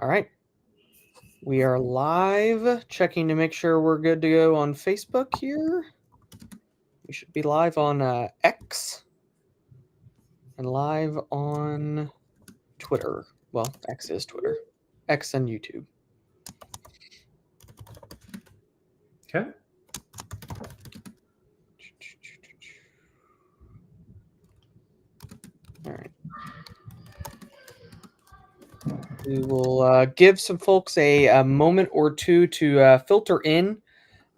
All right. We are live, checking to make sure we're good to go on Facebook here. We should be live on X and live on Twitter. Well, X is Twitter. X and YouTube. Okay. All right. We will give some folks a moment or two to filter in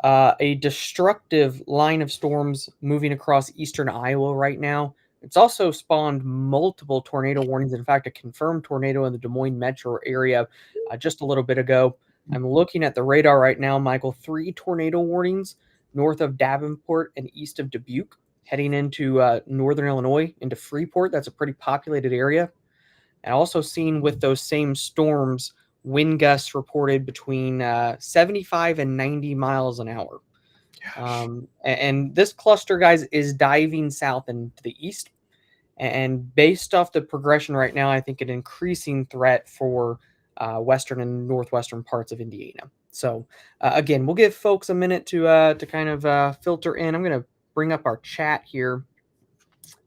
a destructive line of storms moving across eastern Iowa right now. It's also spawned multiple tornado warnings. In fact, a confirmed tornado in the Des Moines metro area just a little bit ago. I'm looking at the radar right now, Michael. 3 tornado warnings north of Davenport and east of Dubuque, heading into northern Illinois, into Freeport. That's a pretty populated area. And also seen with those same storms, wind gusts reported between 75 and 90 miles an hour. And this cluster, guys, is diving south and to the east. And based off the progression right now, I think an increasing threat for western and northwestern parts of Indiana. So again, we'll give folks a minute to kind of filter in. I'm going to bring up our chat here.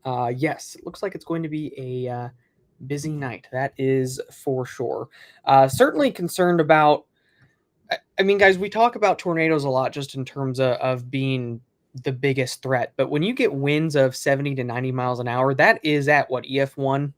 Yes, it looks like it's going to be a busy night. That is for sure. Certainly concerned about. I mean, guys, we talk about tornadoes a lot just in terms of being the biggest threat. But when you get winds of 70 to 90 miles an hour, that is at what, EF1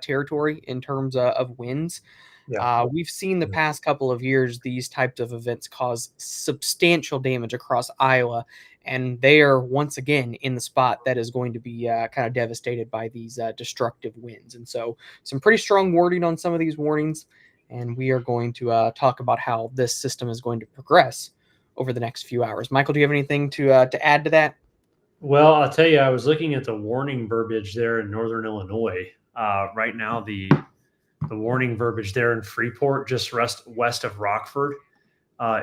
territory in terms of winds. Yeah. We've seen the past couple of years these types of events cause substantial damage across Iowa. And they are once again in the spot that is going to be kind of devastated by these destructive winds. And so some pretty strong wording on some of these warnings. And we are going to talk about how this system is going to progress over the next few hours. Michael, do you have anything to add to that? Well, I'll tell you, I was looking at the warning verbiage there in northern Illinois. Right now, the warning verbiage there in Freeport, just west of Rockford,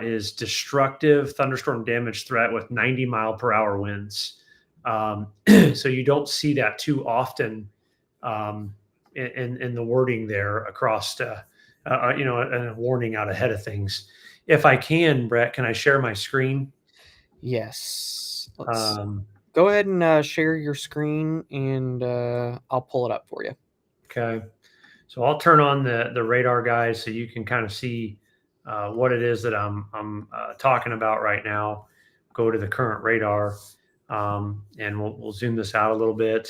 is destructive thunderstorm damage threat with 90-mile-per-hour winds. So you don't see that too often in the wording there across, and a warning out ahead of things. If I can, Brett, can I share my screen? Yes. Let's go ahead and share your screen, and I'll pull it up for you. Okay. So I'll turn on the radar, guys, so you can kind of see what it is that I'm talking about right now. Go to the current radar, and we'll zoom this out a little bit,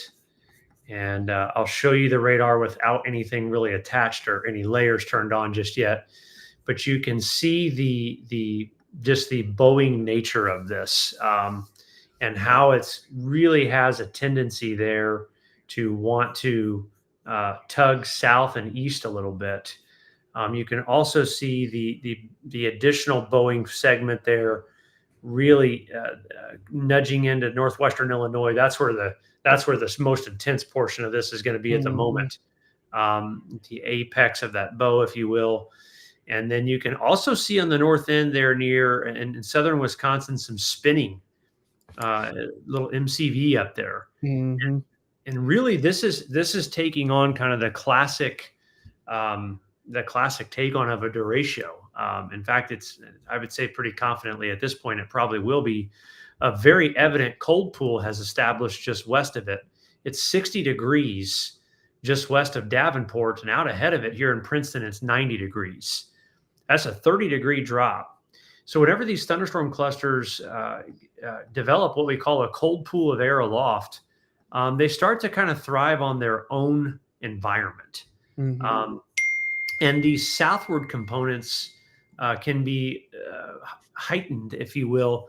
and I'll show you the radar without anything really attached or any layers turned on just yet. But you can see the bowing nature of this, and how it's really has a tendency there to want to tug south and east a little bit. You can also see the additional bowing segment there, really nudging into northwestern Illinois. That's where the most intense portion of this is going to be at the moment. The apex of that bow, if you will. And then you can also see on the north end there near in southern Wisconsin some spinning, little MCV up there. Mm-hmm. And really, this is taking on kind of the classic take on of a derecho. In fact, I would say pretty confidently at this point, it probably will be. A very evident cold pool has established just west of it. It's 60 degrees just west of Davenport, and out ahead of it here in Princeton, it's 90 degrees. That's a 30-degree drop. So whenever these thunderstorm clusters develop what we call a cold pool of air aloft, they start to kind of thrive on their own environment. Mm-hmm. And these southward components can be heightened, if you will,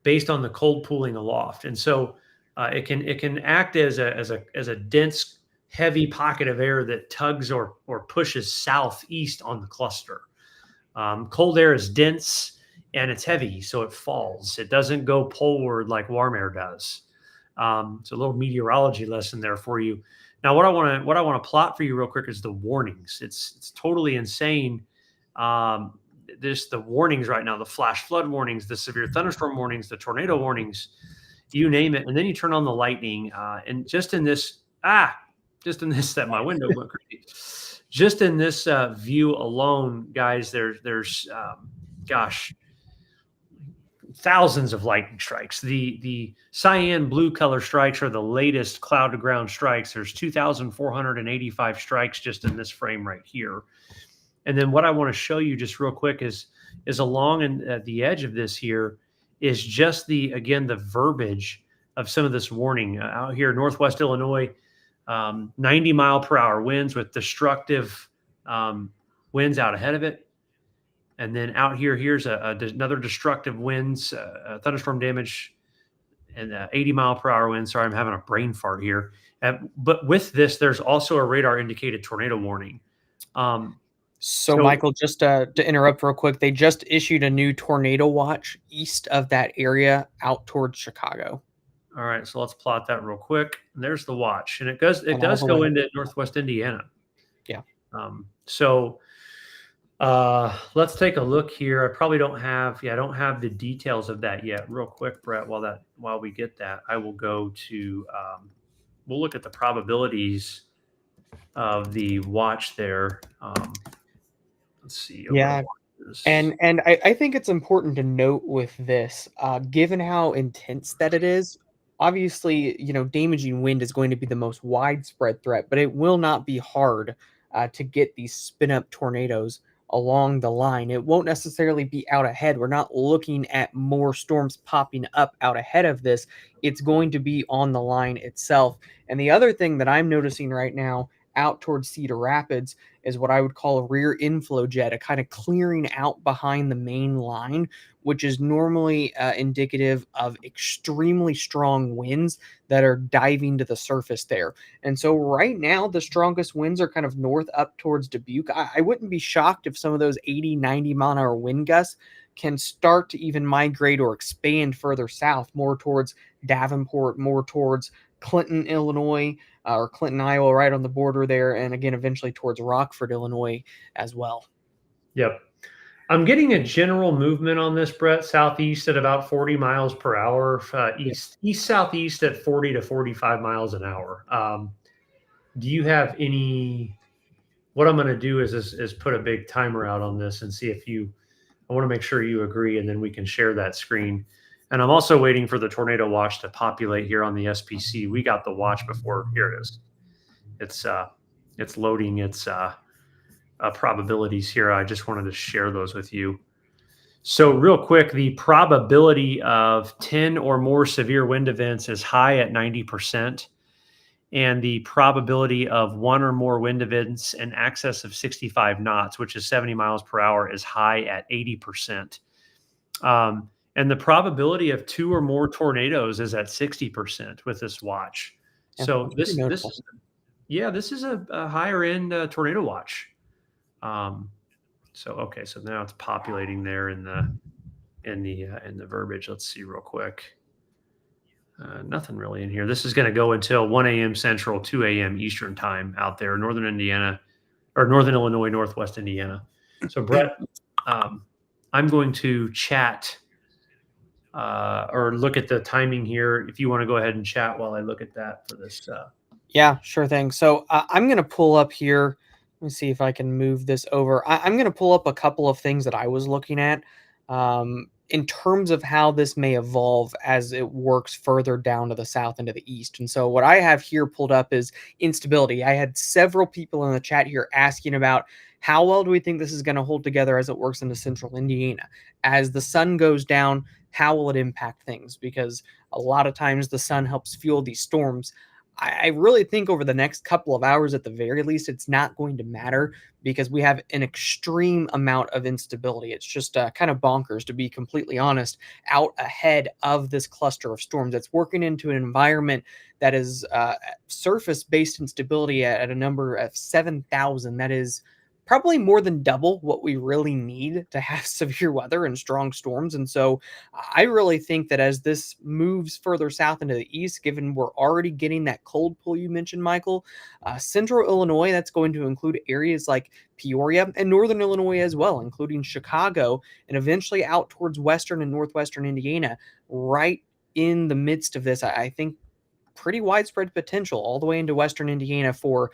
based on the cold pooling aloft. And so it can act as a dense, heavy pocket of air that tugs or pushes southeast on the cluster. Cold air is dense and it's heavy, so it falls. It doesn't go poleward like warm air does. It's a little meteorology lesson there for you. Now, what I want to plot for you real quick is the warnings. It's totally insane. The warnings right now, the flash flood warnings, the severe thunderstorm warnings, the tornado warnings, you name it. And then you turn on the lightning, and just in this that my window went crazy. just in this view alone, guys, there's gosh, thousands of lightning strikes. The cyan blue color strikes are the latest cloud to ground strikes. There's 2,485 strikes just in this frame right here. And then what I want to show you just real quick is along at the edge of this here is just the verbiage of some of this warning out here, Northwest Illinois, 90-mile-per-hour winds with destructive winds out ahead of it. And then out here, here's another destructive winds, thunderstorm damage, and 80-mile-per-hour wind. Sorry, I'm having a brain fart here. But with this, there's also a radar indicated tornado warning. So, Michael, just to interrupt real quick, they just issued a new tornado watch east of that area out towards Chicago. All right, so let's plot that real quick. And there's the watch, and it does go into Northwest Indiana. Yeah. So let's take a look here. I probably don't have the details of that yet. Real quick, Brett, while we get that, I will go to we'll look at the probabilities of the watch there. Let's see. Yeah. And I think it's important to note with this, given how intense that it is, obviously, damaging wind is going to be the most widespread threat, but it will not be hard to get these spin up tornadoes along the line. It won't necessarily be out ahead. We're not looking at more storms popping up out ahead of this. It's going to be on the line itself. And the other thing that I'm noticing right now out towards Cedar Rapids is what I would call a rear inflow jet, a kind of clearing out behind the main line, which is normally indicative of extremely strong winds that are diving to the surface there. And so right now, the strongest winds are kind of north up towards Dubuque. I wouldn't be shocked if some of those 80, 90-mile-an-hour wind gusts can start to even migrate or expand further south, more towards Davenport, more towards Clinton, Illinois, or Clinton, Iowa, right on the border there, and again, eventually towards Rockford, Illinois as well. Yep. I'm getting a general movement on this, Brett, southeast at about 40 miles per hour, east-southeast at 40 to 45 miles an hour. Do you have any – what I'm going to do is put a big timer out on this and see if I want to make sure you agree, and then we can share that screen. And I'm also waiting for the tornado watch to populate here on the SPC. We got the watch before. Here it is. It's loading its probabilities here. I just wanted to share those with you. So real quick, the probability of 10 or more severe wind events is high at 90%. And the probability of one or more wind events in excess of 65 knots, which is 70 miles per hour, is high at 80%. And the probability of two or more tornadoes is at 60% with this watch. So this is a higher end tornado watch. So now it's populating there in the verbiage. Let's see real quick. Nothing really in here. This is going to go until 1 a.m. Central, 2 a.m. Eastern time out there, Northern Indiana, or Northern Illinois, Northwest Indiana. So Brett, I'm going to chat or look at the timing here. If you want to go ahead and chat while I look at that for this. Yeah, sure thing. So I'm going to pull up here. Let me see if I can move this over. I'm going to pull up a couple of things that I was looking at in terms of how this may evolve as it works further down to the south and to the east. And so what I have here pulled up is instability. I had several people in the chat here asking about how well do we think this is going to hold together as it works into central Indiana? As the sun goes down, how will it impact things? Because a lot of times the sun helps fuel these storms. I really think over the next couple of hours, at the very least, it's not going to matter because we have an extreme amount of instability. It's just kind of bonkers, to be completely honest, out ahead of this cluster of storms. It's working into an environment that is surface-based instability at a number of 7,000. That is probably more than double what we really need to have severe weather and strong storms. And so I really think that as this moves further south into the east, given we're already getting that cold pull you mentioned, Michael, central Illinois, that's going to include areas like Peoria and northern Illinois as well, including Chicago, and eventually out towards western and northwestern Indiana. Right in the midst of this, I think pretty widespread potential all the way into western Indiana for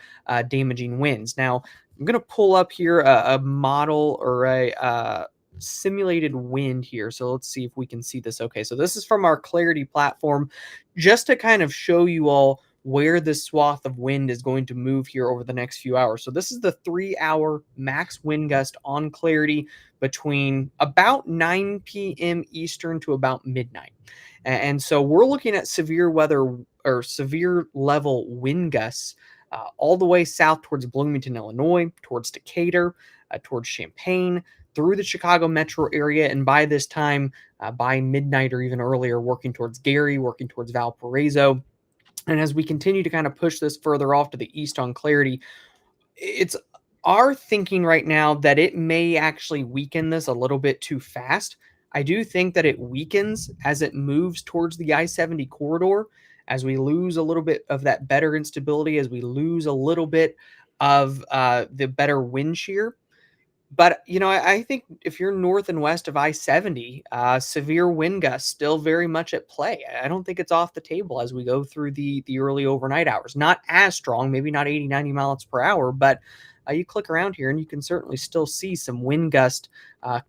damaging winds. Now, I'm going to pull up here a model or a simulated wind here. So let's see if we can see this. Okay, so this is from our Clarity platform, just to kind of show you all where this swath of wind is going to move here over the next few hours. So this is the 3-hour max wind gust on Clarity between about 9 p.m. Eastern to about midnight. And so we're looking at severe weather or severe level wind gusts all the way south towards Bloomington, Illinois, towards Decatur, towards Champaign, through the Chicago metro area. And by this time, by midnight or even earlier, working towards Gary, working towards Valparaiso. And as we continue to kind of push this further off to the east on Clarity, it's our thinking right now that it may actually weaken this a little bit too fast. I do think that it weakens as it moves towards the I-70 corridor, as we lose a little bit of that better instability, as we lose a little bit of the better wind shear. But, I think if you're north and west of I-70, severe wind gusts still very much at play. I don't think it's off the table as we go through the early overnight hours. Not as strong, maybe not 80, 90 miles per hour, but you click around here and you can certainly still see some wind gust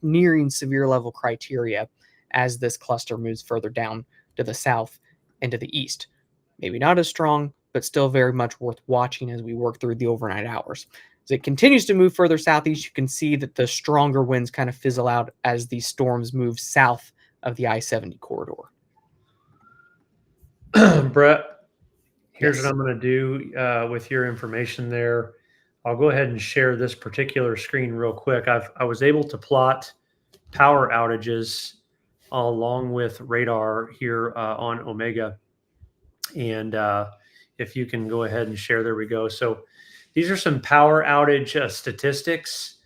nearing severe level criteria as this cluster moves further down to the south and to the east. Maybe not as strong, but still very much worth watching as we work through the overnight hours. As it continues to move further southeast, you can see that the stronger winds kind of fizzle out as these storms move south of the I-70 corridor. Brett, here's Yes. what I'm going to do with your information there. I'll go ahead and share this particular screen real quick. I was able to plot power outages along with radar here on Omega. And if you can go ahead and share, there we go. So these are some power outage statistics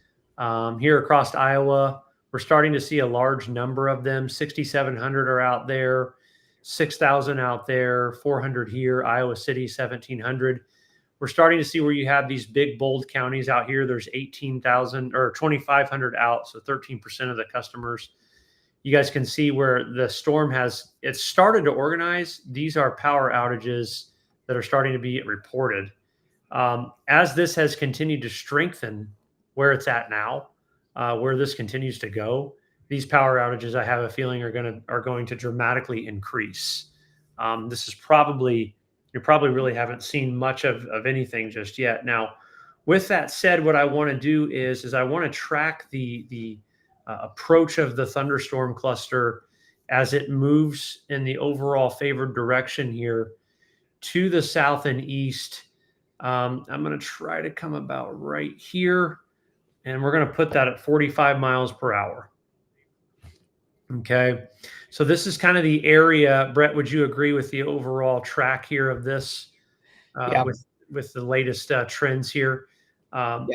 here across Iowa. We're starting to see a large number of them. 6,700 are out there, 6,000 out there, 400 here, Iowa City, 1,700. We're starting to see where you have these big, bold counties out here. There's 18,000 or 2,500 out, so 13% of the customers. You guys can see where the storm it's started to organize. These are power outages that are starting to be reported. As this has continued to strengthen where it's at now, where this continues to go, these power outages, I have a feeling, are going to dramatically increase. This is you probably really haven't seen much of anything just yet. Now, with that said, what I want to do is I want to track the approach of the thunderstorm cluster as it moves in the overall favored direction here to the south and east. I'm going to try to come about right here, and we're going to put that at 45 miles per hour. Okay, so this is kind of the area. Brett, would you agree with the overall track here of this Yeah. with the latest trends here? Yeah.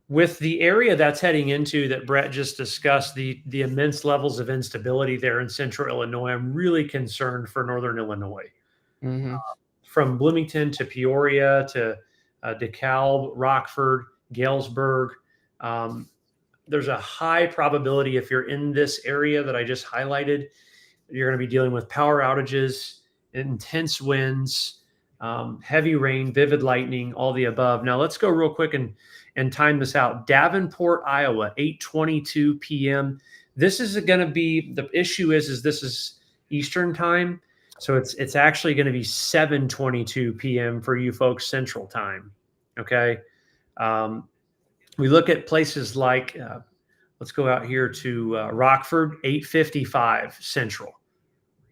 With the area that's heading into that Brett just discussed, the immense levels of instability there in central Illinois, I'm really concerned for northern Illinois. Mm-hmm. From Bloomington to Peoria to DeKalb, Rockford, Galesburg. There's a high probability if you're in this area that I just highlighted, you're going to be dealing with power outages, intense winds, heavy rain, vivid lightning, all the above. Now let's go real quick and time this out. Davenport, Iowa, 8:22 p.m. This is going to be, the issue is this is Eastern time. So it's actually going to be 7:22 p.m. for you folks Central time. Okay. We look at places like, let's go out here to Rockford, 8:55 Central.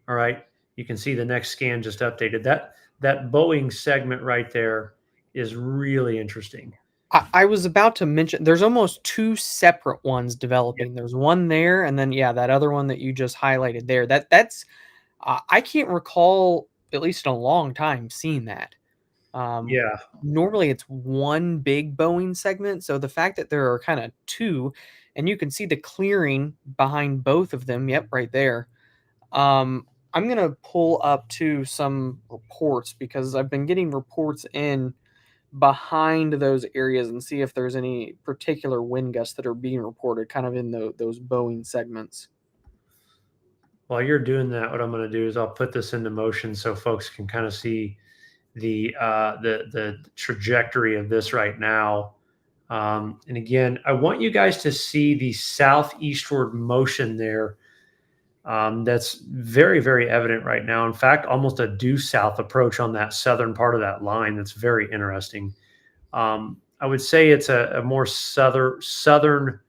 All right. You can see the next scan just updated. That Boeing segment right there is really interesting. I was about to mention there's almost two separate ones developing. Yeah. There's one there, and then that other one that you just highlighted there. That's I can't recall, at least in a long time, seeing that. Yeah. Normally it's one big Boeing segment, so the fact that there are kind of two, and you can see the clearing behind both of them. Yep, right there. I'm gonna pull up to some reports because I've been getting reports in behind those areas and see if there's any particular wind gusts that are being reported kind of in those Boeing segments. while you're doing that, what I'm going to do is I'll put this into motion so folks can kind of see the trajectory of this right now. And again, I want you guys to see the southeastward motion there. That's very, very evident right now. In fact, almost a due south approach on that southern part of that line. That's very interesting. I would say it's a more southern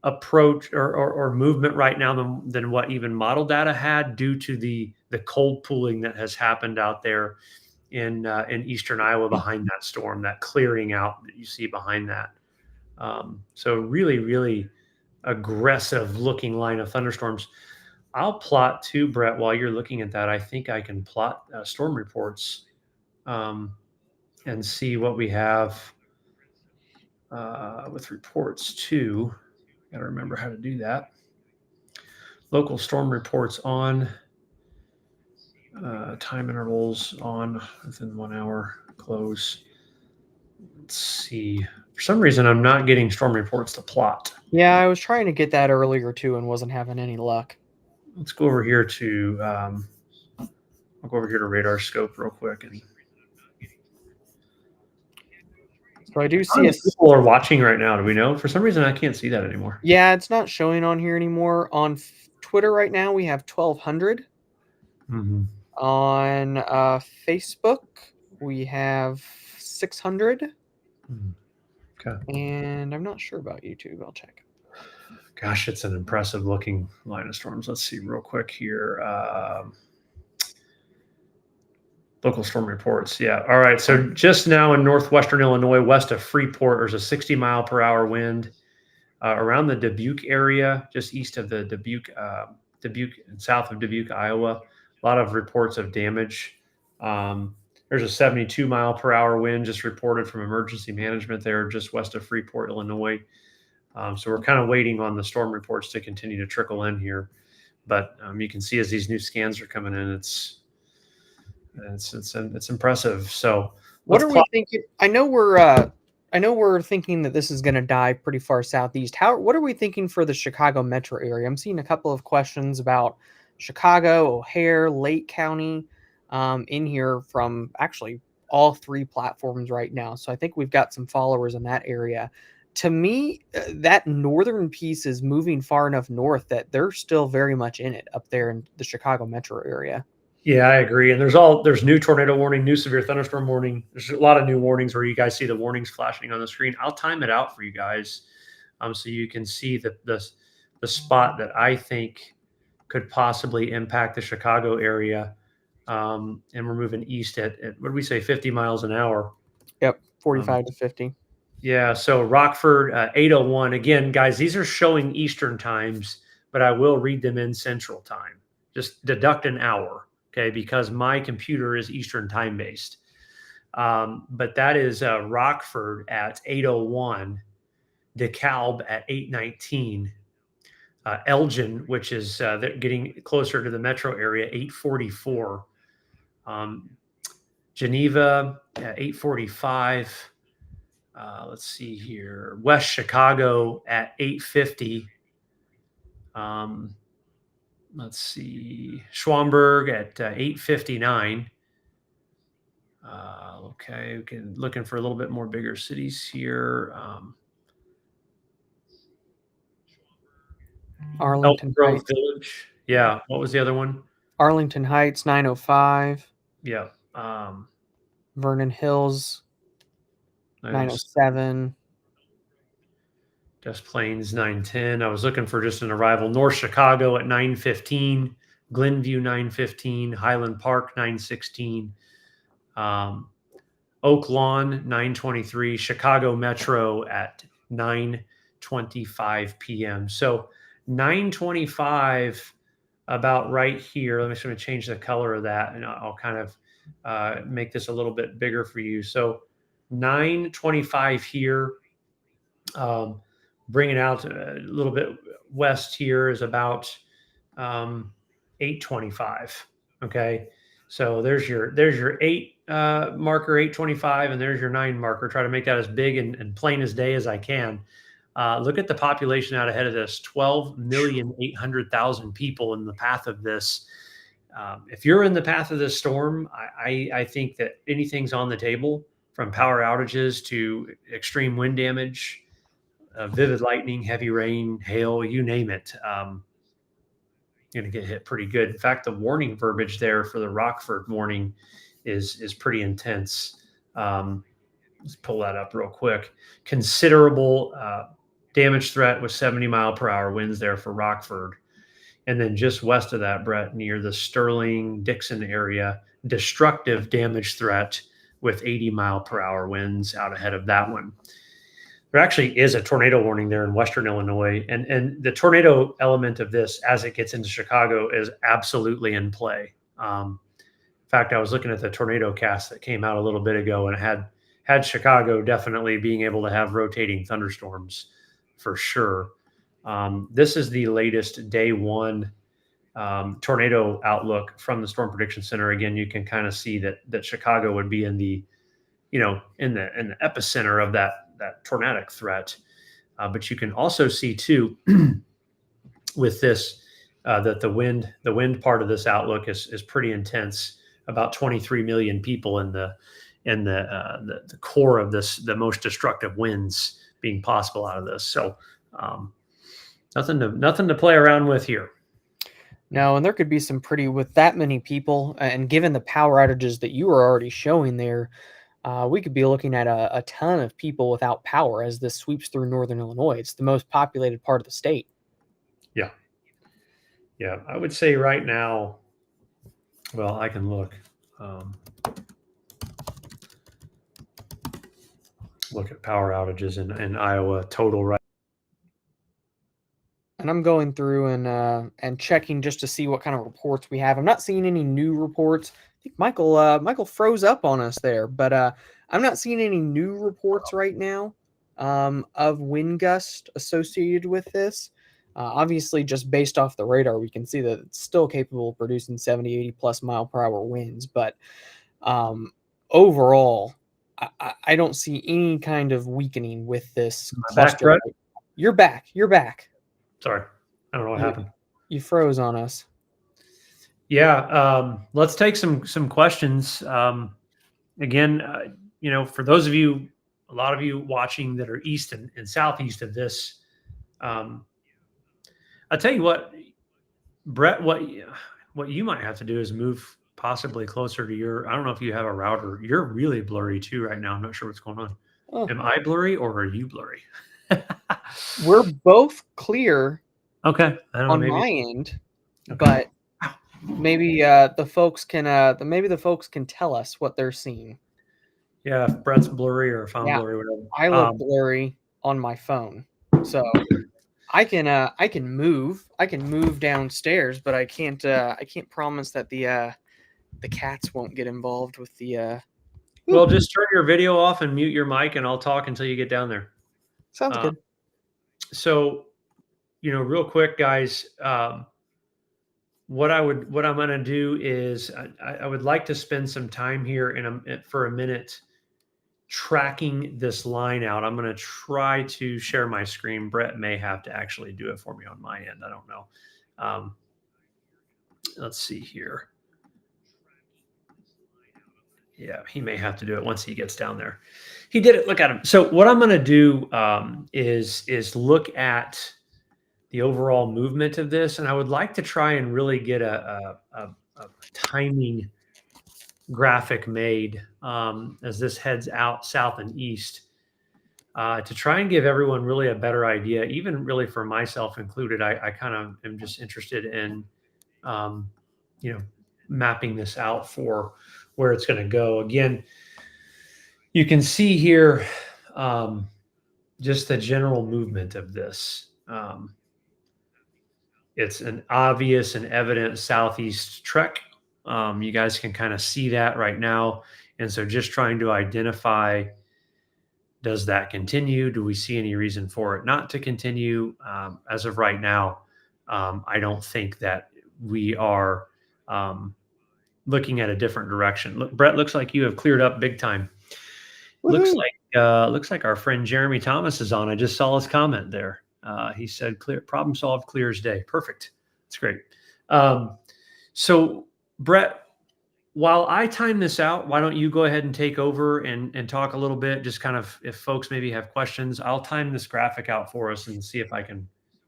approach or movement right now than what even model data had, due to the cold pooling that has happened out there in eastern Iowa behind that storm, that clearing out that you see behind that. So really, really aggressive looking line of thunderstorms. I'll plot too, Brett, while you're looking at that. I think I can plot storm reports and see what we have with reports too. Got to remember how to do that. Local storm reports on, time intervals on within 1 hour, close. Let's see. For some reason, I'm not getting storm reports to plot. Yeah, I was trying to get that earlier too and wasn't having any luck. Let's go over here to I'll go over here to radar scope real quick. And so I do how see many people are watching right now? Do we know? For some reason, I can't see that anymore. Yeah, it's not showing on here anymore. On Twitter right now, we have 1,200. Mm-hmm. On Facebook, we have 600. Okay. And I'm not sure about YouTube. I'll check. Gosh, it's an impressive looking line of storms. Let's see real quick here. Local storm reports. Yeah. All right. So just now in northwestern Illinois, west of Freeport, there's a 60-mile-per-hour wind around the Dubuque area, just east of the Dubuque and south of Dubuque, Iowa. A lot of reports of damage. There's a 72-mile-per-hour wind just reported from emergency management there, just west of Freeport, Illinois. So we're kind of waiting on the storm reports to continue to trickle in here. But you can see as these new scans are coming in, it's impressive. So what are we thinking? I know we're thinking that this is going to die pretty far southeast. What are we thinking for the Chicago metro area? I'm seeing a couple of questions about Chicago, O'Hare, Lake County in here from actually all three platforms right now. So I think we've got some followers in that area. To me, that northern piece is moving far enough north that they're still very much in it up there in the Chicago metro area. Yeah, I agree. And there's new tornado warning, new severe thunderstorm warning. There's a lot of new warnings where you guys see the warnings flashing on the screen. I'll time it out for you guys, so you can see the spot that I think could possibly impact the Chicago area. And we're moving east at what did we say, 50 miles an hour? Yep, 45 to 50. Yeah, so Rockford, 8:01. Again, guys, these are showing Eastern times, but I will read them in Central time. Just deduct an hour. Okay, because my computer is Eastern time based. But that is Rockford at 8:01, DeKalb at 8:19, Elgin, which is getting closer to the metro area, 8:44, Geneva at 8:45. Let's see here, West Chicago at 8:50. Let's see, Schwamberg at 8:59. Okay, looking for a little bit more bigger cities here. Arlington Heights Village. Yeah. What was the other one? Arlington Heights, 905. Yeah. Vernon Hills, 907. Des Plaines, 910. I was looking for just an arrival. North Chicago at 9:15. Glenview, 9:15. Highland Park, 9:16. Oak Lawn, 9:23. Chicago Metro at 9:25 p.m. So 9:25, about right here. Let me just change the color of that, and I'll kind of make this a little bit bigger for you. So 9:25 here. Bringing out a little bit west here is about 8:25. Okay, so there's your 8 marker, 8:25, and there's your 9 marker. Try to make that as big and plain as day as I can. Look at the population out ahead of this: 12,800,000 people in the path of this. If you're in the path of this storm, I think that anything's on the table, from power outages to extreme wind damage, vivid lightning, heavy rain, hail, you name it. Going to get hit pretty good. In fact, the warning verbiage there for the Rockford warning is pretty intense. Let's pull that up real quick. Considerable damage threat with 70-mile-per-hour winds there for Rockford. And then just west of that, Brett, near the Sterling, Dixon area, destructive damage threat with 80-mile-per-hour winds out ahead of that one. There actually is a tornado warning there in Western Illinois. And the tornado element of this, as it gets into Chicago, is absolutely in play. In fact, I was looking at the tornado cast that came out a little bit ago, and it had Chicago definitely being able to have rotating thunderstorms for sure. This is the latest day one tornado outlook from the Storm Prediction Center. Again, you can kind of see that Chicago would be in the epicenter of that tornadic threat. But you can also see too with this that the wind part of this outlook is pretty intense. About 23 million people in the core of this, the most destructive winds being possible out of this. So nothing to play around with here. No, and there could be some pretty, with that many people, and given the power outages that you were already showing there, we could be looking at a ton of people without power as this sweeps through northern Illinois. It's the most populated part of the state. Yeah. Yeah, I would say right now, well, I can look. Look at power outages in Iowa total right. And I'm going through and checking just to see what kind of reports we have. I'm not seeing any new reports. I think Michael froze up on us there, but I'm not seeing any new reports right now of wind gust associated with this. Obviously, just based off the radar, we can see that it's still capable of producing 70, 80 plus mile per hour winds. But overall, I don't see any kind of weakening with this cluster. Back, You're back. You're back. Sorry, I don't know what happened. You froze on us. Yeah, let's take some questions. Again, for those of you, a lot of you watching that are east and southeast of this, I'll tell you what, Brett, what you might have to do is move possibly closer to your, I don't know if you have a router. You're really blurry too right now. I'm not sure what's going on. Oh. Am I blurry or are you blurry? We're both clear. Okay. I don't know, on my end, okay. But maybe the folks can tell us what they're seeing. Yeah, if Brett's blurry or if I'm blurry, whatever. I look blurry on my phone, so I can move downstairs, but I can't promise that the cats won't get involved with the. Well, just turn your video off and mute your mic, and I'll talk until you get down there. Sounds good. So, real quick, guys, what I'm going to do is I would like to spend some time here for a minute tracking this line out. I'm going to try to share my screen. Brett may have to actually do it for me on my end. I don't know. Let's see here. Yeah, he may have to do it once he gets down there. He did it. Look at him. So what I'm going to do is look at the overall movement of this, and I would like to try and really get a timing graphic made as this heads out south and east to try and give everyone really a better idea, even really for myself included. I kind of am just interested in mapping this out for where it's going to go. Again, you can see here just the general movement of this. It's an obvious and evident southeast trek. You guys can kind of see that right now. And so just trying to identify, does that continue? Do we see any reason for it not to continue? As of right now, I don't think that we are looking at a different direction. Look, Brett, looks like you have cleared up big time. Woohoo! Looks like our friend Jeremy Thomas is on. I just saw his comment there. He said, "Clear problem solved, clear as day." Perfect. That's great. Um, so, Brett, while I time this out, why don't you go ahead and take over and talk a little bit? Just kind of if folks maybe have questions, I'll time this graphic out for us and see if I can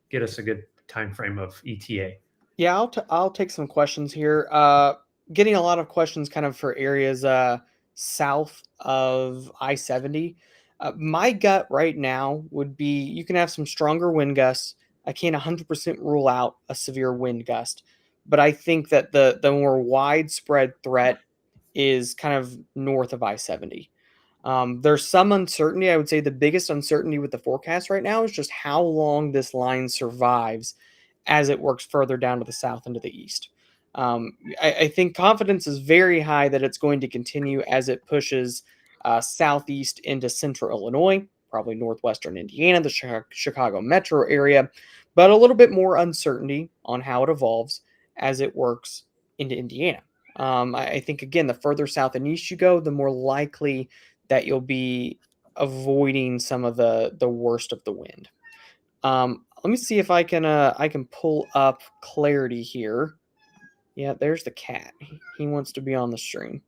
get us a good time frame of ETA. Yeah, I'll take some questions here. Getting a lot of questions kind of for areas south of I-70. My gut right now would be you can have some stronger wind gusts. I can't 100% rule out a severe wind gust, but I think that the more widespread threat is kind of north of I-70. There's some uncertainty. I would say the biggest uncertainty with the forecast right now is just how long this line survives as it works further down to the south and to the east. I think confidence is very high that it's going to continue as it pushes southeast into central Illinois, probably northwestern Indiana, the Chicago metro area, but a little bit more uncertainty on how it evolves as it works into Indiana. I think, again, the further south and east you go, the more likely that you'll be avoiding some of the worst of the wind. Let me see if I can pull up clarity here. Yeah, there's the cat. He wants to be on the stream.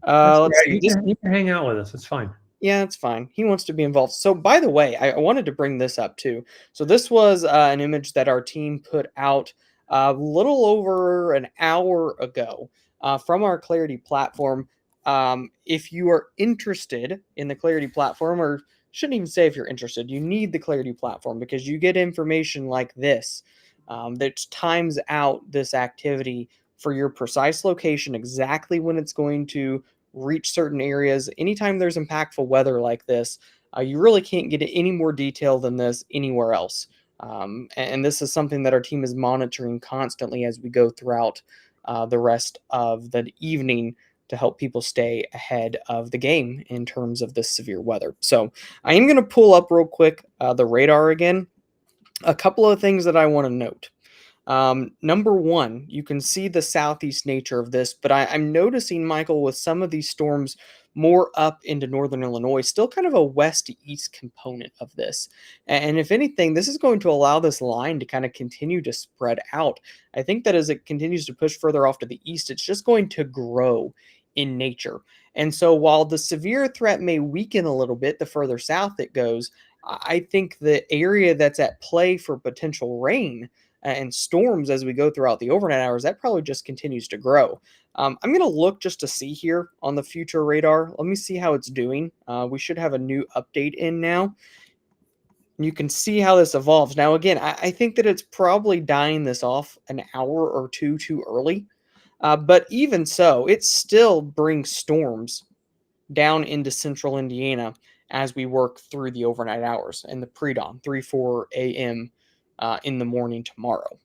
That's all Let's right. see. This You can hang out with us. It's fine. Yeah, it's fine. He wants to be involved. So, by the way, I wanted to bring this up too. So, this was an image that our team put out a little over an hour ago from our Clarity platform. If you are interested in the Clarity platform, or shouldn't even say if you're interested, you need the Clarity platform because you get information like this that times out this activity for your precise location, exactly when it's going to reach certain areas. Anytime there's impactful weather like this, you really can't get any more detail than this anywhere else. And this is something that our team is monitoring constantly as we go throughout the rest of the evening to help people stay ahead of the game in terms of this severe weather. So I am going to pull up real quick the radar again. A couple of things that I want to note. Number one, you can see the southeast nature of this, but I'm noticing, Michael, with some of these storms more up into northern Illinois, still kind of a west to east component of this. And if anything, this is going to allow this line to kind of continue to spread out. I think that as it continues to push further off to the east, it's just going to grow in nature. And so while the severe threat may weaken a little bit the further south it goes, I think the area that's at play for potential rain and storms as we go throughout the overnight hours, that probably just continues to grow. I'm going to look just to see here on the future radar. Let me see how it's doing. We should have a new update in now. You can see how this evolves. Now, again, I think that it's probably dying this off an hour or two too early. But even so, it still brings storms down into central Indiana as we work through the overnight hours and the pre-dawn, 3, 4 a.m. In the morning tomorrow.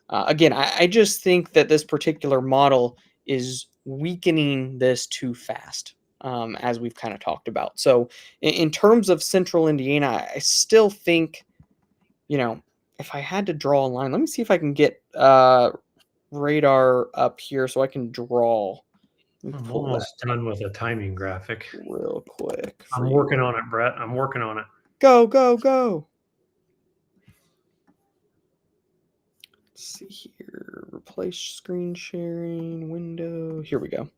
Again, I just think that this particular model is weakening this too fast, as we've kind of talked about. So, in terms of central Indiana, I still think, if I had to draw a line, let me see if I can get radar up here so I can draw. Let me I'm pull that almost done with a timing graphic. real quick for I'm you. working on it, Brett. I'm working on it. Go, go, go. Let's see here. Replace screen sharing window. Here we go.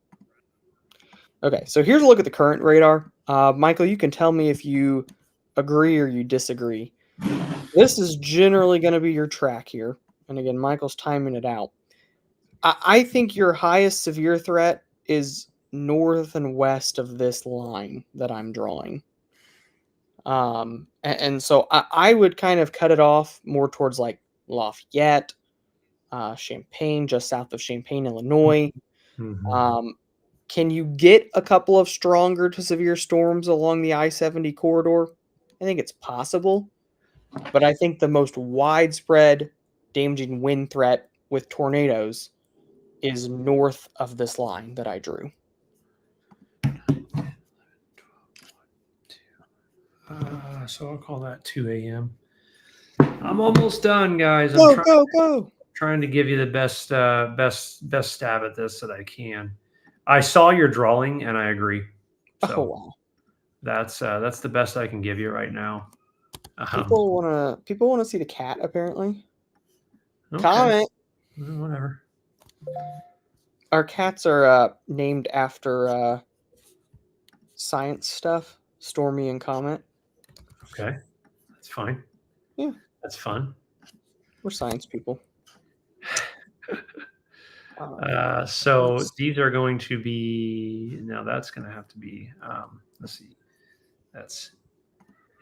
Okay, so here's a look at the current radar. Michael, you can tell me if you agree or you disagree. This is generally going to be your track here. And again, Michael's timing it out. I think your highest severe threat is north and west of this line that I'm drawing. And so I would kind of cut it off more towards like Lafayette, Champaign, just south of Champaign, Illinois. Mhm. Um, can you get a couple of stronger to severe storms along the I-70 corridor? I think it's possible, but I think the most widespread damaging wind threat with tornadoes is north of this line that I drew. So I'll call that 2 a.m. I'm almost done, guys. I'm Go, go, go. trying to give you the best stab at this that I can. I saw your drawing and I agree. Oh, So wow. That's the best I can give you right now. People wanna see the cat apparently. Okay, Comment. whatever. Our cats are named after science stuff. Stormy and Comet. Okay, that's fine. Yeah, That's fun. we're science people. So Let's these are going to be, now that's going to have to be, let's see, that's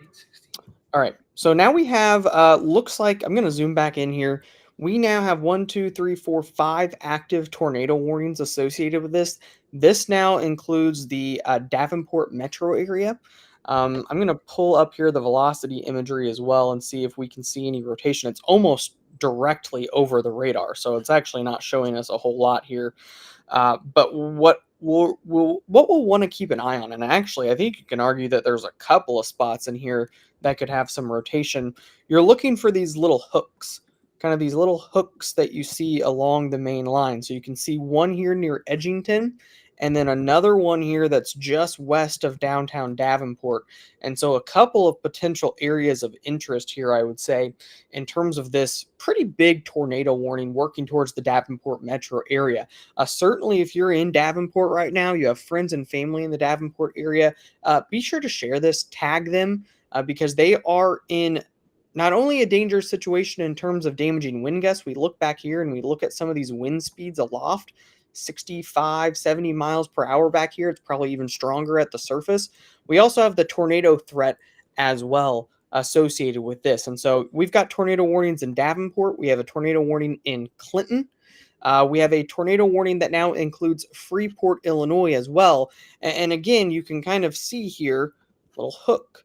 860. All right. So now we have, looks like, I'm going to zoom back in here. We now have 5 active tornado warnings associated with this. This now includes the Davenport metro area. I'm going to pull up here the velocity imagery as well and see if we can see any rotation. It's almost directly over the radar, so it's actually not showing us a whole lot here. But what we'll want to keep an eye on, and actually, I think you can argue that there's a couple of spots in here that could have some rotation. You're looking for these little hooks, kind of these little hooks that you see along the main line. So you can see one here near Edgington, and then another one here that's just west of downtown Davenport. And so a couple of potential areas of interest here, I would say, in terms of this pretty big tornado warning working towards the Davenport metro area. Certainly, if you're in Davenport right now, you have friends and family in the Davenport area, be sure to share this, tag them, because they are in not only a dangerous situation in terms of damaging wind gusts. We look back here and we look at some of these wind speeds aloft, 65, 70 miles per hour back here. It's probably even stronger at the surface. We also have the tornado threat as well associated with this. And so we've got tornado warnings in Davenport. We have a tornado warning in Clinton. We have a tornado warning that now includes Freeport, Illinois as well. And again, you can kind of see here, little hook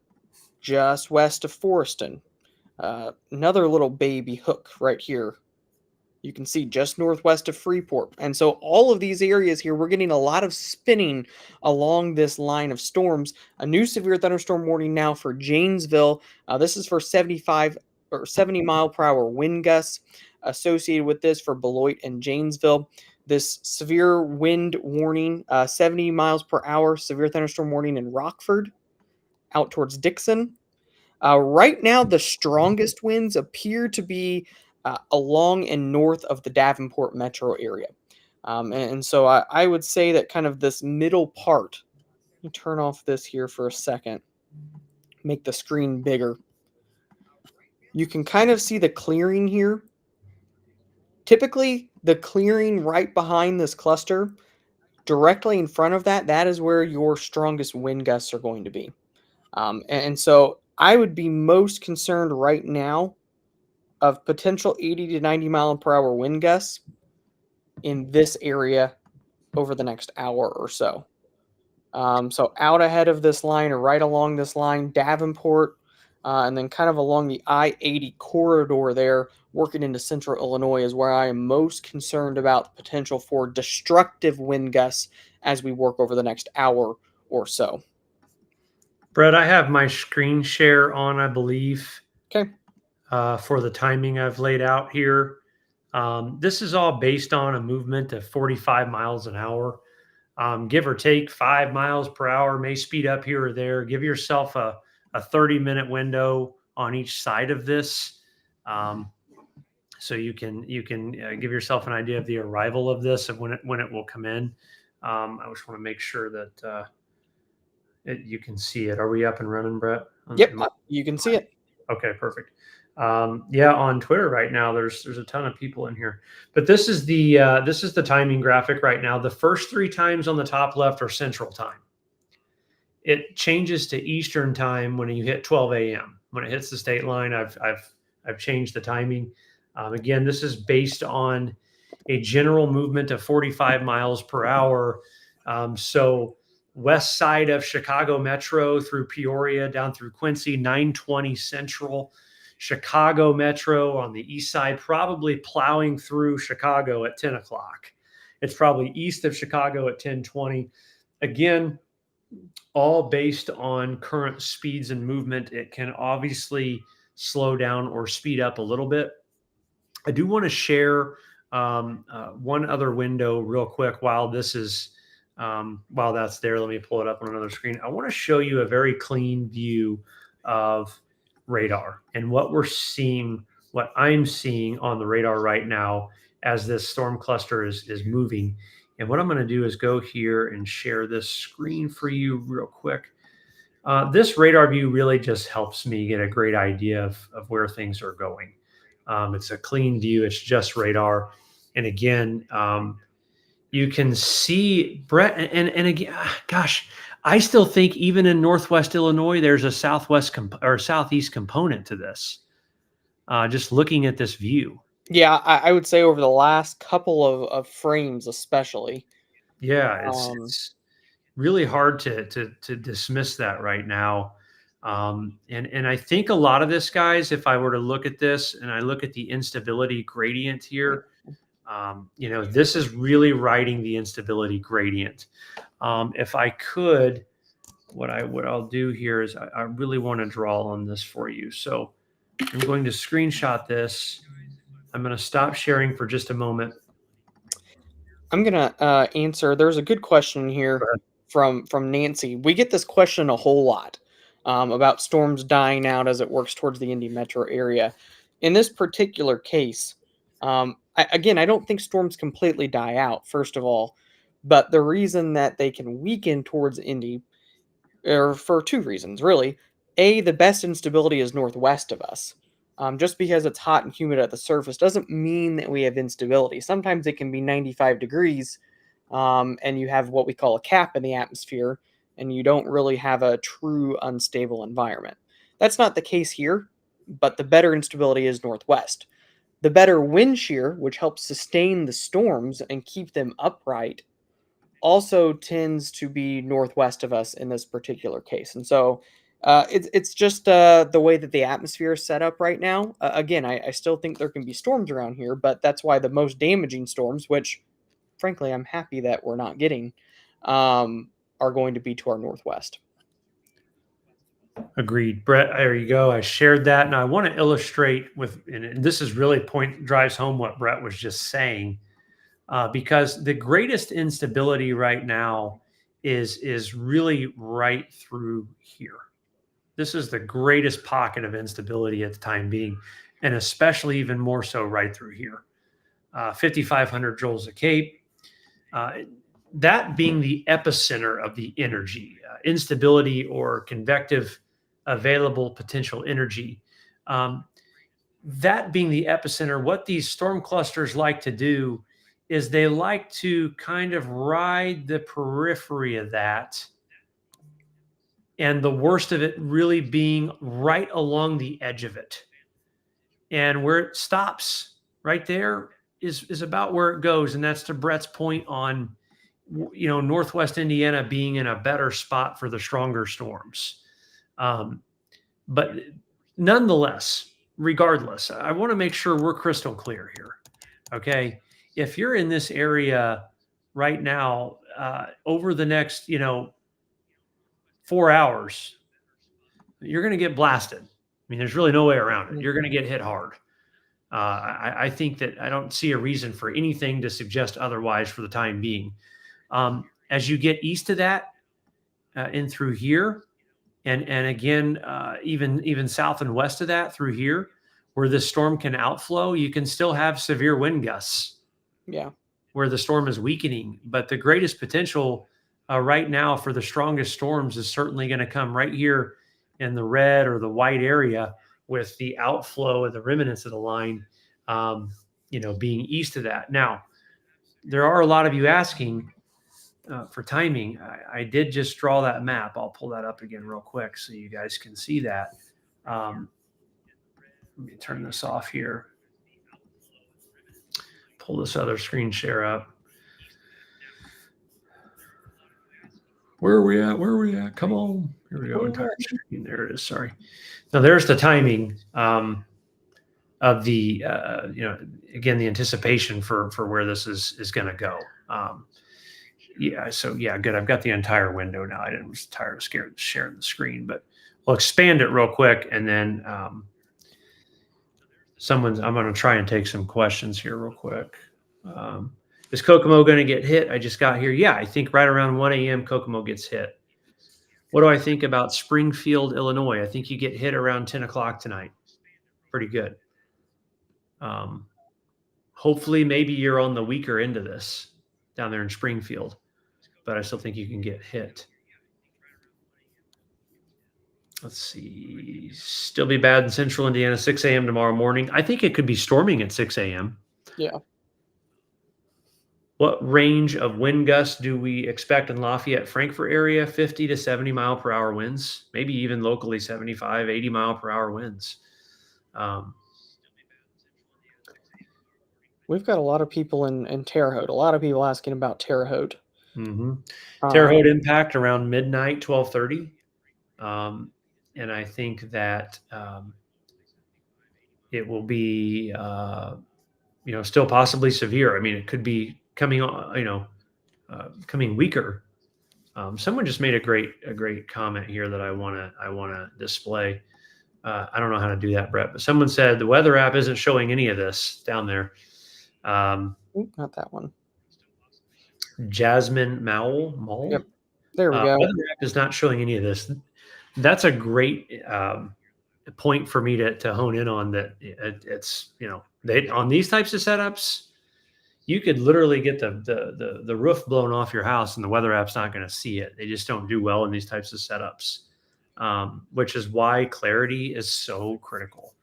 just west of Forreston. Another little baby hook right here. You can see just northwest of Freeport. And so all of these areas here, we're getting a lot of spinning along this line of storms. A new severe thunderstorm warning now for Janesville. This is for 75 or 70 mile per hour wind gusts associated with this for Beloit and Janesville. This severe wind warning, 70 miles per hour severe thunderstorm warning in Rockford out towards Dixon. Right now, the strongest winds appear to be along and north of the Davenport metro area. And so I would say that kind of this middle part, let me turn off this here for a second, make the screen bigger. You can kind of see the clearing here. Typically, the clearing right behind this cluster, directly in front of that, that is where your strongest wind gusts are going to be. And so I would be most concerned right now of potential 80 to 90 mile per hour wind gusts in this area over the next hour or so. So out ahead of this line or right along this line, Davenport, and then kind of along the I-80 corridor there, working into central Illinois is where I am most concerned about the potential for destructive wind gusts as we work over the next hour or so. Brett, I have my screen share on, I believe, Okay. for the timing I've laid out here. This is all based on a movement of 45 miles an hour. Give or take 5 miles per hour, may speed up here or there. Give yourself a 30-minute window on each side of this. So you can give yourself an idea of the arrival of this and when it will come in. I just want to make sure that you can see it. Are we up and running, Brett? Yep, you can see it. Okay, perfect. Yeah, on Twitter right now, there's a ton of people in here, but this is the timing graphic right now. The first 3 times on the top left are Central Time. It changes to Eastern Time when you hit 12 a.m. When it hits the state line, I've changed the timing. Again, this is based on a general movement of 45 miles per hour. So west side of Chicago Metro through Peoria down through Quincy, 920 Central. Chicago Metro on the east side, probably plowing through Chicago at 10 o'clock. It's probably east of Chicago at 10:20. Again, all based on current speeds and movement. It can obviously slow down or speed up a little bit. I do want to share one other window real quick while this is While that's there, let me pull it up on another screen. I want to show you a very clean view of radar and what we're seeing, what I'm seeing on the radar right now as this storm cluster is moving. And what I'm going to do is go here and share this screen for you real quick. This radar view really just helps me get a great idea of where things are going. It's a clean view. It's just radar. And again, you can see Brett, and again, gosh, I still think even in Northwest Illinois, there's a southwest or southeast component to this. Just looking at this view. Yeah, I would say over the last couple of frames, especially. Yeah, Um, it's really hard to dismiss that right now. And I think a lot of this, guys, if I were to look at this and I look at the instability gradient here, this is really writing the instability gradient. If I could, what I'll do here is I really want to draw on this for you. So I'm going to screenshot this. I'm going to stop sharing for just a moment. I'm gonna answer. There's a good question here from Nancy. We get this question a whole lot about storms dying out as it works towards the Indy metro area. In this particular case, again, I don't think storms completely die out. First of all, but the reason that they can weaken towards Indy or for two reasons, really. A, the best instability is northwest of us. Just because it's hot and humid at the surface doesn't mean that we have instability. Sometimes it can be 95 degrees and you have what we call a cap in the atmosphere, and you don't really have a true unstable environment. That's not the case here, but the better instability is northwest. The better wind shear, which helps sustain the storms and keep them upright, also tends to be northwest of us in this particular case. And so it's just the way that the atmosphere is set up right now. Again, I still think there can be storms around here, but that's why the most damaging storms, which frankly I'm happy that we're not getting, are going to be to our northwest. Agreed, Brett. There you go. I shared that, and I want to illustrate and this is really drives home what Brett was just saying, because the greatest instability right now is really right through here. This is the greatest pocket of instability at the time being, and especially even more so right through here. 5,500 joules a cape. That being the epicenter of the energy, instability or convective available potential energy. That being the epicenter, what these storm clusters like to do is they like to kind of ride the periphery of that, and the worst of it really being right along the edge of it. And where it stops right there is about where it goes. And that's to Brett's point on, Northwest Indiana being in a better spot for the stronger storms. But nonetheless, regardless, I want to make sure we're crystal clear here. Okay. If you're in this area right now, over the next, 4 hours, you're going to get blasted. I mean, there's really no way around it. You're going to get hit hard. I think that I don't see a reason for anything to suggest otherwise for the time being. As you get east of that and through here, and again, even south and west of that through here, where the storm can outflow, you can still have severe wind gusts. Yeah. Where the storm is weakening. But the greatest potential right now for the strongest storms is certainly going to come right here in the red or the white area, with the outflow of the remnants of the line, being east of that. Now, there are a lot of you asking for timing. I did just draw that map. I'll pull that up again real quick so you guys can see that. Let me turn this off here. Pull this other screen share up. Where are we at? Come on. Here we go. Entire screen. There it is. Sorry. Now there's the timing of the, again, the anticipation for where this is going to go. So good. I've got the entire window now. I was tired of sharing the screen, but we'll expand it real quick, and then I'm going to try and take some questions here real quick. Is Kokomo going to get hit? I just got here. Yeah, I think right around 1 a.m. Kokomo gets hit. What do I think about Springfield, Illinois? I think you get hit around 10 o'clock tonight. Pretty good. Um, hopefully, maybe you're on the weaker end of this down there in Springfield, but I still think you can get hit. Let's see. Still be bad in central Indiana, 6 a.m. tomorrow morning. I think it could be storming at 6 a.m. Yeah. What range of wind gusts do we expect in Lafayette, Frankfurt area? 50 to 70 mile per hour winds, maybe even locally 75, 80 mile per hour winds. We've got a lot of people in Terre Haute. A lot of people asking about Terre Haute. Mm-hmm. Terre Haute impact around midnight, 12:30. And I think that it will be, still possibly severe. I mean, it could be coming on, coming weaker. Someone just made a great comment here that I want to display. I don't know how to do that, Brett, but someone said the weather app isn't showing any of this down there. Ooh, not that one. Jasmine Mall. Yep. There we go. Weather app is not showing any of this. That's a great point for me to hone in on. That it's they on these types of setups, you could literally get the roof blown off your house, and the weather app's not going to see it. They just don't do well in these types of setups, which is why clarity is so critical.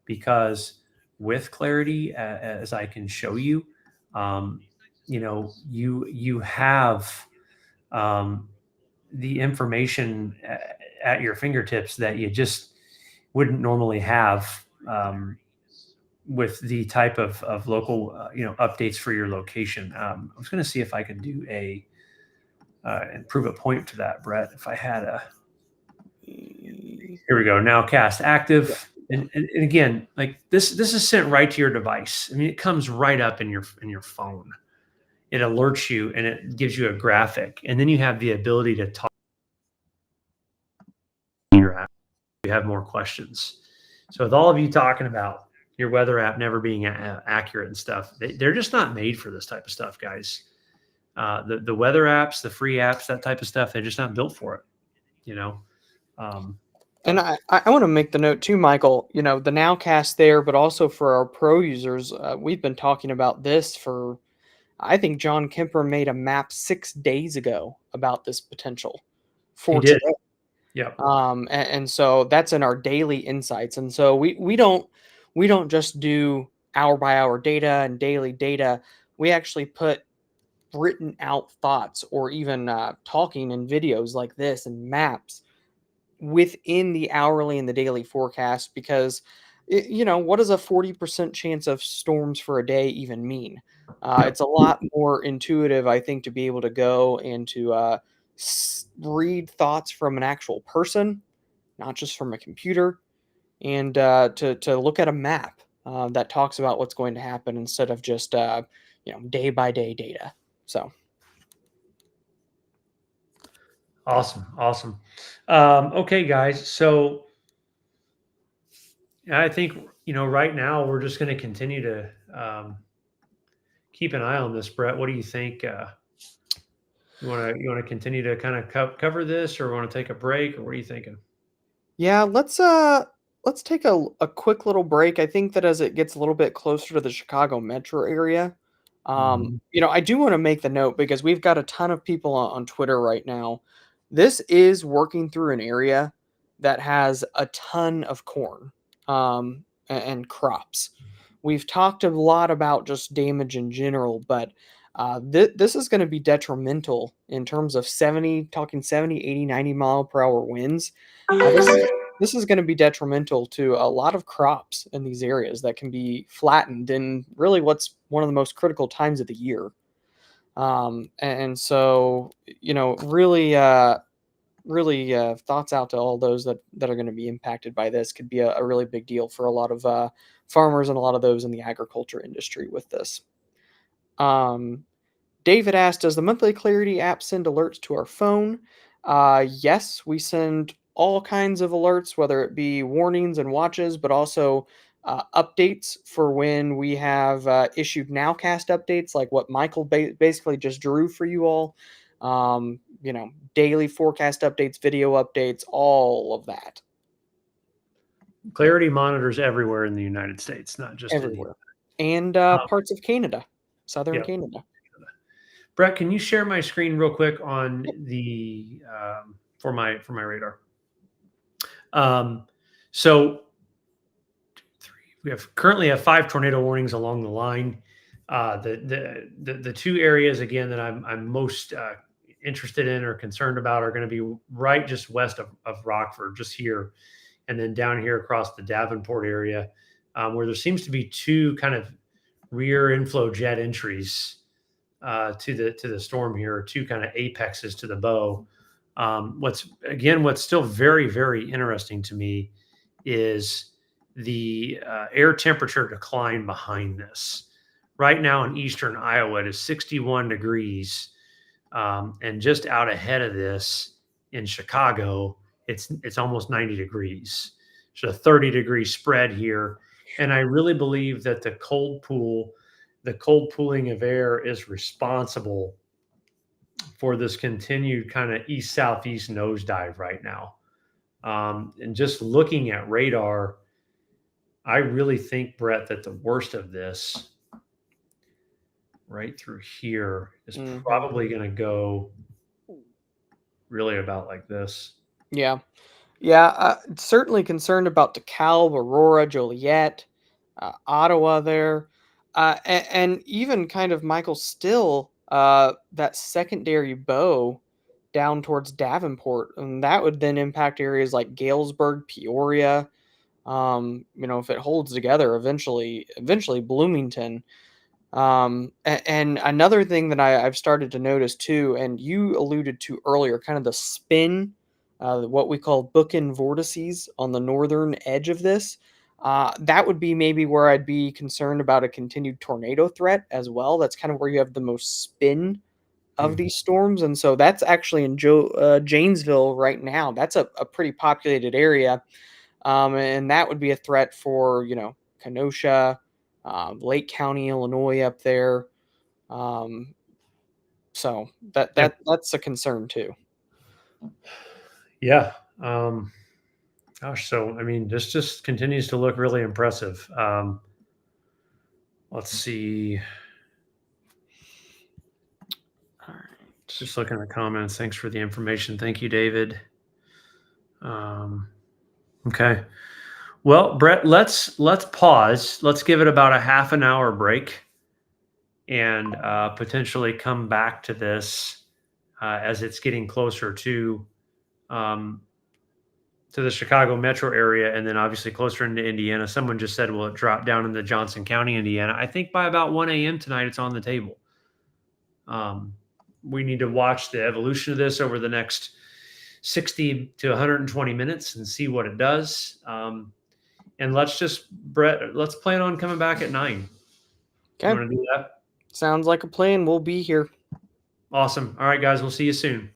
Because with clarity, as I can show you, you have the information at your fingertips that you just wouldn't normally have with the type of local updates for your location. I was going to see if I could do and prove a point to that, Brett. If I had here we go. Now cast active. Yeah. And again, like this is sent right to your device. I mean, it comes right up in your phone. It alerts you and it gives you a graphic, and then you have the ability to talk. You have more questions. So with all of you talking about your weather app never being accurate and stuff, they're just not made for this type of stuff, guys. The weather apps, the free apps, that type of stuff, they're just not built for it. And I want to make the note too, Michael, the Nowcast there, but also for our pro users, we've been talking about this for, I think John Kemper made a map 6 days ago about this potential for today. Yeah. And so that's in our daily insights. And so we don't just do hour by hour data and daily data. We actually put written out thoughts or even talking in videos like this and maps within the hourly and the daily forecast, because what does a 40% chance of storms for a day even mean? It's a lot more intuitive, I think, to be able to go and to read thoughts from an actual person, not just from a computer, and to look at a map that talks about what's going to happen instead of just day by day data. So awesome. Okay, guys. So I think right now we're just going to continue to keep an eye on this, Brett. What do you think? You want to continue to kind of cover this, or want to take a break, or what are you thinking? Yeah, let's take a quick little break. I think that as it gets a little bit closer to the Chicago metro area, I do want to make the note, because we've got a ton of people on Twitter right now. This is working through an area that has a ton of corn and crops. We've talked a lot about just damage in general, but this is going to be detrimental in terms of 70, 80, 90 mile per hour winds. This is going to be detrimental to a lot of crops in these areas that can be flattened in really what's one of the most critical times of the year. And so, really thoughts out to all those that are going to be impacted by this. Could be a really big deal for a lot of farmers and a lot of those in the agriculture industry with this. David asked, does the monthly Clarity app send alerts to our phone? Yes, we send all kinds of alerts, whether it be warnings and watches, but also updates for when we have issued nowcast updates, like what Michael basically just drew for you all. Daily forecast updates, video updates, all of that Clarity monitors everywhere in the United States, not just India. everywhere, and parts of Canada, southern Yeah. Canada. Brett, can you share my screen real quick on the for my radar? So we currently have 5 tornado warnings along the line. The 2 areas again that I'm most interested in or concerned about are going to be right just west of Rockford, just here, and then down here across the Davenport area, where there seems to be 2 kind of rear inflow jet entries to the storm here, 2 kind of apexes to the bow. What's still very, very interesting to me is the air temperature decline behind this. Right now in eastern Iowa, it is 61 degrees, and just out ahead of this in Chicago, it's almost 90 degrees. So a 30-degree spread here, and I really believe that the cold pooling of air is responsible for this continued kind of east southeast nosedive right now. And just looking at radar, I really think, Brett, that the worst of this right through here is probably going to go really about like this. Yeah. Yeah, certainly concerned about DeKalb, Aurora, Joliet, Ottawa there, and even kind of Michael still that secondary bow down towards Davenport, and that would then impact areas like Galesburg, Peoria. If it holds together, eventually Bloomington. And another thing that I've started to notice too, and you alluded to earlier, kind of the spin, what we call bookend vortices on the northern edge of this. That would be maybe where I'd be concerned about a continued tornado threat as well. That's kind of where you have the most spin of these storms. And so that's actually in Janesville right now. That's a pretty populated area. And that would be a threat for, Kenosha, Lake County, Illinois up there. Um, so that's a concern too. Yeah. Gosh, so I mean, this just continues to look really impressive. Let's see. All right. Just looking at the comments. Thanks for the information. Thank you, David. Okay. Well, Brett, let's pause. Let's give it about a half an hour break, and potentially come back to this as it's getting closer to the Chicago metro area, and then obviously closer into Indiana. Someone just said, "Will it drop down into Johnson County, Indiana?" I think by about 1 a.m. tonight, it's on the table. We need to watch the evolution of this over the next 60 to 120 minutes and see what it does. And Brett, let's plan on coming back at 9. You Okay. want to do that? Sounds like a plan. We'll be here. Awesome. All right, guys, we'll see you soon.